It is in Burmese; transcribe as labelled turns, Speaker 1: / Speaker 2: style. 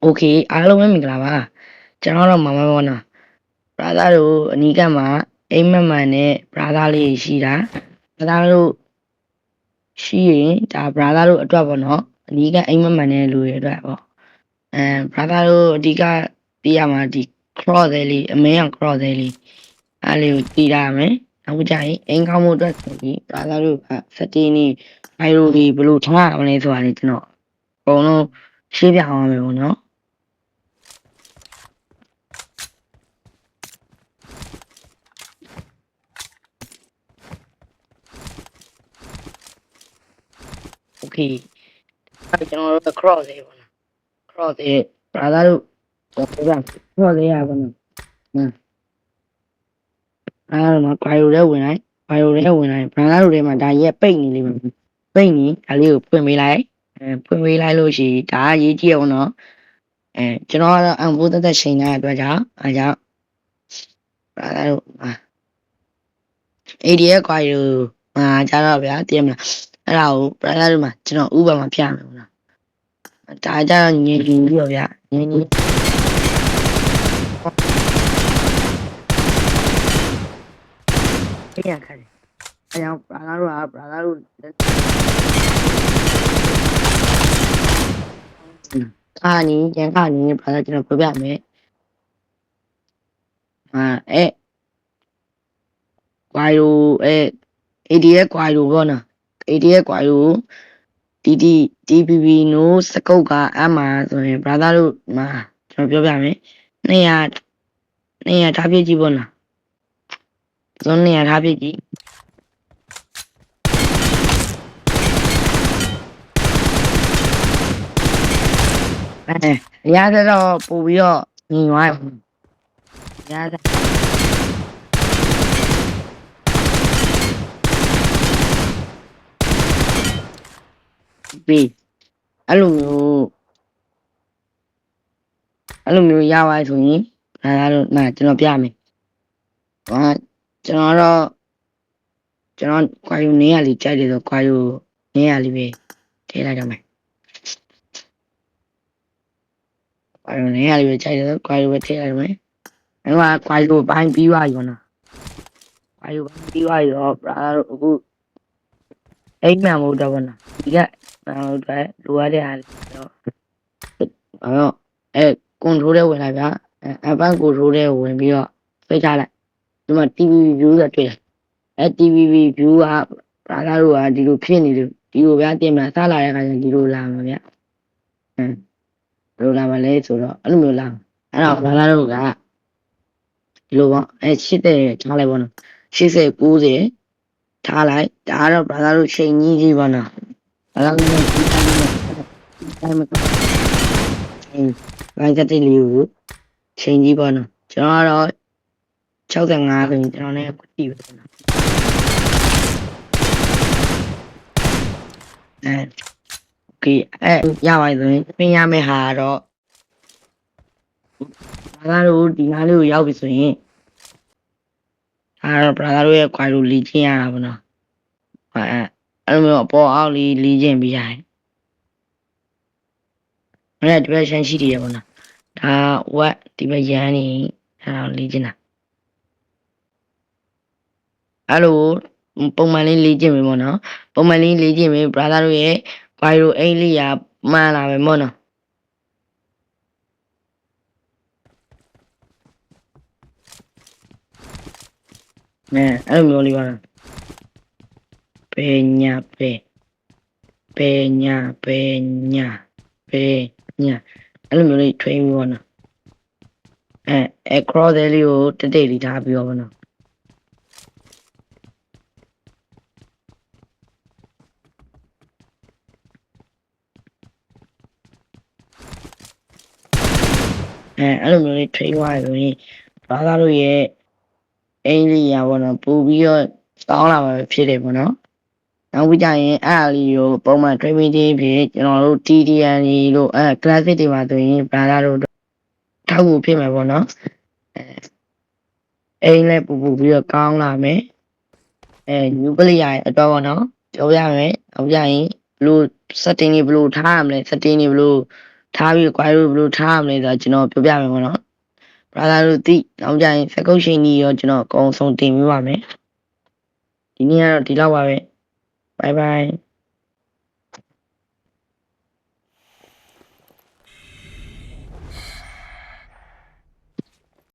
Speaker 1: โอเคအားလုံးပဲမင်္ဂလာပါကျွန်တော်တော့မမဘောနော် brother တို့အနီးကပ်မှာအိမ်မက်မှန်နဲ့ brother လေးရှိတာ brother တို့ရှိရင်ဒါ brother တို့အတွက်ပေါ့နော်အနီးကပ်အိမ်မက်မှန်တဲ့လူတွေအတွက်ပေါ့brother တို့အဓိကသိရမှာဒီ cross လေးအမင်းအောင် cross လေးအားလေးကိုသိရမယ်နောက်ကြရင်အိမ်ကောင်းမှုအတွက်ဆိုပြီး brother တို့ကစတီးနေဘိုင်ရိုဒီဘယ်လိုထားရမလဲဆိုတာလေးကျွန်တော်အကုန်လုံးရှင်းပြအောင်မယ်ပေါ့နော်โอเคကျွန်တော်တို့ cross လေးပေါ့နော် cross လေး brother တို့ပြောပြ cross လေးရပါတော့အားလုံးက bio ထဲဝင်လိုက် bio ထဲဝင်လိုက် brother တို့ထဲမှာဒါရက်ပိတ်နေလိမ့်မယ်ပိတ်နေဒါလေးကိုဖွင့်ပေးလိုက်ဖွင့်ပေးလိုက်လို့ရှိရင်ဒါရေးကြည့်အောင်နော်ကျွန်တော်ကတော့အန်ဖိုးသက်ချိန်တဲ့အတွက်ကြောင့်အားကြောင့် brother တို့ADS ကွာယူကြတော့ဗျာတည်မလားအဲ့ဒါကို brother တို့မှာကျွန်တော်ဥပမာပြမယ်ပေါ့နော်ဒါကြတော့ငြင်းပြီးတော့ဗျာငြင်းပြန်ခါတယ်အဲကြောင့် brother တို့က brother တို့ခါနီကျန်ခါနီ brother ကျွန်တော်ပြပြမယ်ကွာယူADS ကွာယူပေါ့နော် ADS ကွာယူTPP နိုးစကုတ်ကအမှဆိုရင် brother တို့မှာကျွန်တော်ပြောပြမယ်200ထားပြကြည့်ပေါ့နော်ဇွန်200ထားပြကြည့်ရတော့ပို့ပြီးတော့ညီသွားရပြီအဲ့လိုမျိုးရပါဆိုရင်ဒါကတော့ကျွန်တော်ပြမယ်ကျွန်တော်ခွာယူနေရလေးကြိုက်တယ်ဆိုခွာယူနေရလေးပဲထည့်လိုက်တော့မယ်ခွာယူနေရလေးပဲကြိုက်တယ်ဆိုခွာယူပဲထည့်လိုက်တော့မယ်အဲ့မှာခွာယူဘိုင်းပြီးသွားပြီပေါ့နော်ခွာယူဘိုင်းပြီးသွားပြီတော့ brother တို့အခုအိမ်မှန်မို့တော့ပေါ့နော်ဒီကလိုရတဲ့ဟာတော့control ထဲဝင်လိုက်ဗျာadvanced control ထဲဝင်ပြီးတော့ဖိတ်ထားလိုက်ဒီမှာ TPP view ဆိုတွေ့တယ်TPP view က brother တို့ကဒီလိုဖြစ်နေလို့ဒီလိုဗျာတင်မလားစလာတဲ့ခါကျဒီလိုလာမှာဗျာဘယ်လိုလာမလဲဆိုတော့အဲ့လိုမျိုးလာအဲ့တော့ brother တို့ကဒီလိုပေါ့80ထားလိုက်ပေါ့နော်80 90ထားလိုက်ဒါကတော့ brother တို့ချိန်ကြီးပေါ့နော်အဲ့ဒါလည်းတိုင်းမပိုင်းသက်တဲ့လေးကိုချိန်ကြီးပေါ့နော်ကျွန်တော်ကတော့65ဆိုရင်ကျွန်တော်လည်းကြည့်ပဲပေါ့နော်โอเคရပါပြီဆိုရင်ပြင်ရမယ့်ဟာတော့brother တို့ဒီနားလေးကိုရောက်ပြီဆိုရင်တော့ brother တို့ရဲ့ခွာလို့လီချင်းရတာပေါ့နော်အဲ့လိုမျိုးအပေါ်အောက်လေးလီချင်းပြီးရတယ်အဲ့ဒါဒီဘက်ရှမ်းရှိတယ်ပေါ့နော်ဒါဝက်ဒီဘက်ရန်နေအဲ့ဒါလီချင်းတာအဲ့လိုပုံမှန်လေးလေ့ကျင့်ပြီပေါ့နော်ပုံမှန်လေးလေ့ကျင့်ပြီ brother တို့ရဲ့ bio အိတ်လေးရမှန်လာပဲပေါ့နော်အဲ့လိုမျိုးလေးပါပေညာအဲ့လိုမျိုးလေးထွေးပြီးပေါ့နော်cross လေးကိုတိတ်လေးထားပြီးတော့ပေါ့နော်အဲ့လိုမျိုးလေးထွေးသွားပြီဆိုရင် brother တို့ရဲ့အိမ်လေးရပေါ့နော်ပို့ပြီးတော့တောင်းလာမှာဖြစ်တယ်ပေါ့နော်နောက်ပြီးကြရင်အဲ့အလေးကိုပုံမှန် training ချင်းဖြစ်ကျွန်တော်တို့ TDN တို့classic တွေမှာဆိုရင် brother တို့ထောက်ဖို့ဖြစ်မှာပေါ့နော်အိမ်လည်းပူပြီးတော့ကောင်းလာမယ်new player ရဲ့အတွက်ပေါ့နော်ပြောပြမယ်နောက်ကြရင်ဘလို့ setting တွေဘလို့ထားရမလဲ setting တွေဘလို့ ထားပြီးကွာတို့ဘယ်လိုထားရမလဲဆိုတော့ကျွန်တော်ပြောပြမယ်ပေါ့နော် brother တို့သိနောက်ကြရင်စကုတ်ရှင်ကြီးရောကျွန်တော်အကုန်ဆုံးတင်ပြပါမယ်ဒီနေ့ကတော့ဒီလောက်ပါပဲ bye bye